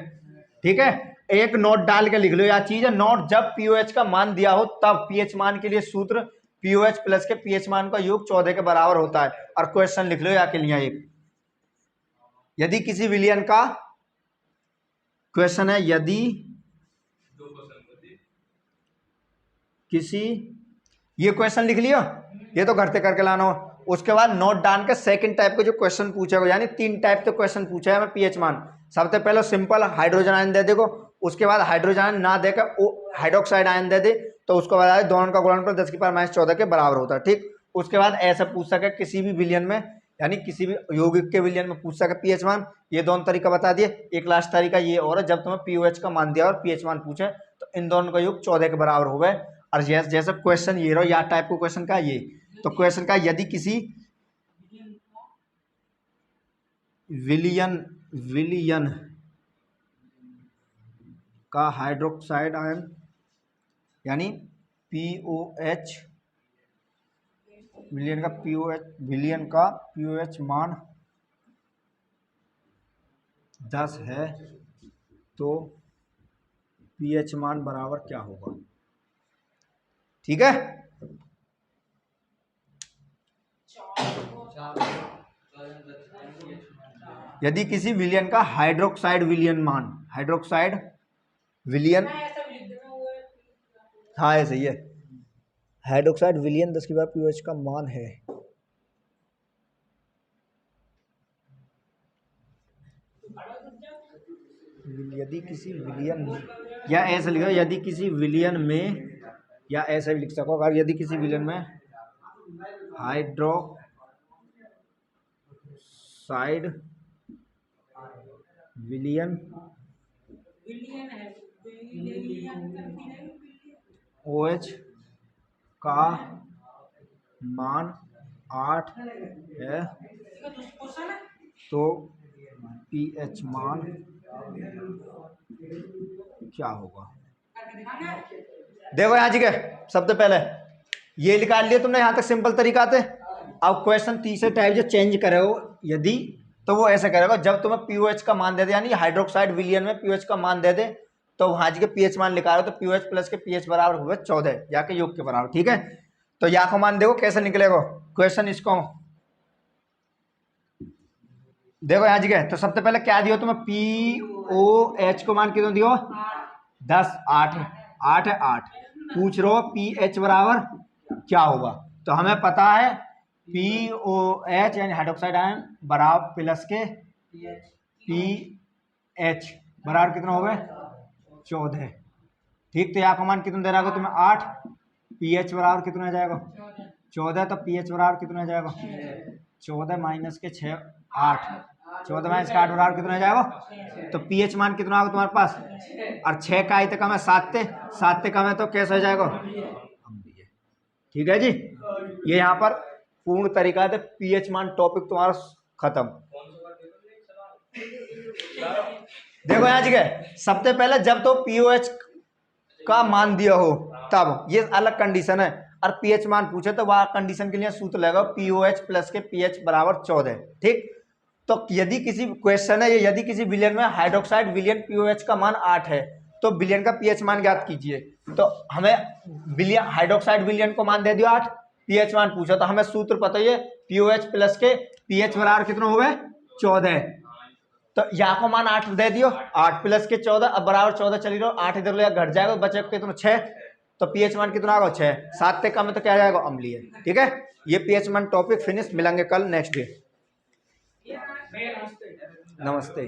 ठीक है, एक नोट डाल के लिख लो यह चीज है, नोट जब pOH का मान दिया हो तब pH मान के लिए सूत्र pOH प्लस के pH मान का योग 14 के बराबर होता है। और क्वेश्चन लिख लो यहाँ के लिए एक, यदि किसी विलयन का क्वेश्चन है, यदि किसी, ये क्वेश्चन लिख लिया, ये तो घर से करके लाना हो। उसके बाद नोट डाल के सेकंड टाइप के जो क्वेश्चन पूछेगा, यानी 3 टाइप के क्वेश्चन पूछा है मैं pH मान। सबसे पहले सिंपल हाइड्रोजन आयन दे देगो, उसके बाद हाइड्रोजन आयन ना देकर हाइड्रोक्साइड आयन दे दे, तो उसके बाद दोनों का गुणनफल 10 की पावर माइनस 14 के बराबर होता है। ठीक, उसके बाद ऐसा पूछ सके किसी भी विलयन में, यानी किसी भी यौगिक के विलयन में पूछ सके pH मान। ये दोनों तरीका बता दिए। एक लास्ट तरीका ये और है, जब तुम्हें pOH का मान दिया और pH मान पूछे तो इन दोनों का योग 14 के बराबर हो गए। और जैसे क्वेश्चन ये रहो, या टाइप को क्वेश्चन का ये, तो क्वेश्चन का यदि किसी विलयन का हाइड्रोक्साइड आयन, यानी pOH विलयन का pOH मान 10 है, तो pH मान बराबर क्या होगा। ठीक है, यदि किसी विलयन का हाइड्रोक्साइड विलयन मान, हाइड्रोक्साइड विलयन हाँ ऐसे ही है। हाइड्रोक्साइड विलियन 10 की बार पीओएच का मान है। यदि किसी विलियन, या ऐसे लिखो यदि किसी विलियन में, या ऐसे भी लिख सको अगर यदि किसी विलियन में हाइड्रोक्साइड विलियन OH का मान 8 है तो pH मान क्या होगा। देखो यहाँ जी के सबसे पहले ये निकाल लिया तुमने, यहाँ तक सिंपल तरीका थे। अब क्वेश्चन तीसरे टाइप जो चेंज करे हो यदि, तो वो ऐसे करेगा जब तुम्हें पीओएच का मान दे दे, यानी हाइड्रोक्साइड विलियन में पीओएच का मान दे दे, तो वहां जी के पीएच मान निकालो तो पीओएच प्लस के पीएच बराबर हुए 14 या के योग के बराबर। ठीक है, तो यहाँ का मान देखो कैसे निकलेगा क्वेश्चन। इसको देखो यहाँ जी के, तो सबसे पहले क्या दियो तुम्हें, पीओएच को मान कितना दियो 10, 8 है 8 पूछ रहे हो पीएच बराबर क्या होगा। तो हमें पता है पीओएच यानी हाइड्रोक्साइड आयन बराबर प्लस के पीएच बराबर कितना हो गए 14। ठीक, तो यहाँ का मान कितना दे रहा होगा तुम्हें 8, पीएच बराबर कितना हो जाएगा 14, तो पीएच बराबर कितना हो जाएगा 14 माइनस के 6 8, 14 माइनस के 8 बराबर कितना हो जाएगा, तो पीएच मान कितना होगा तुम्हारे पास, और 6 का आई तक हमें 7 तक हमें, तो कैसे हो जाएगा। ठीक है जी, ये यहाँ पर पूर्ण तरीका है पीएच मान टॉपिक तुम्हारा खत्म। देखो यहाँ जी सबसे पहले जब तो पीओएच का मान दिया हो तब ये अलग कंडीशन है, और पीएच मान पूछे तो वह कंडीशन के लिए सूत्र लगेगा पीओएच प्लस के पीएच बराबर 14। ठीक, तो यदि किसी क्वेश्चन है, यदि किसी विलियन में हाइड्रोक्साइड विलियन पीओएच का मान 8 है तो विलियन का पीएच मान ज्ञात कीजिए। तो हमें विलियन हाइड्रोक्साइड विलियन को मान दे दियो 8, पीएच मान पूछा तो हमें सूत्र पता ही है पीओएच प्लस के पीएच बराबर कितना हो गए 14। तो यहाँ को मान 8 दे दियो, 8 प्लस के 14, अब बराबर 14 चली रहो, 8 इधर ले घट जाएगा, बचे कितना 6, तो पीएच मान कितना आएगा 6, 7 तक कम है तो क्या जाएगा अम्लीय। ठीक है, ये पीएच मान टॉपिक फिनिश, मिलेंगे कल नेक्स्ट डे। नमस्ते।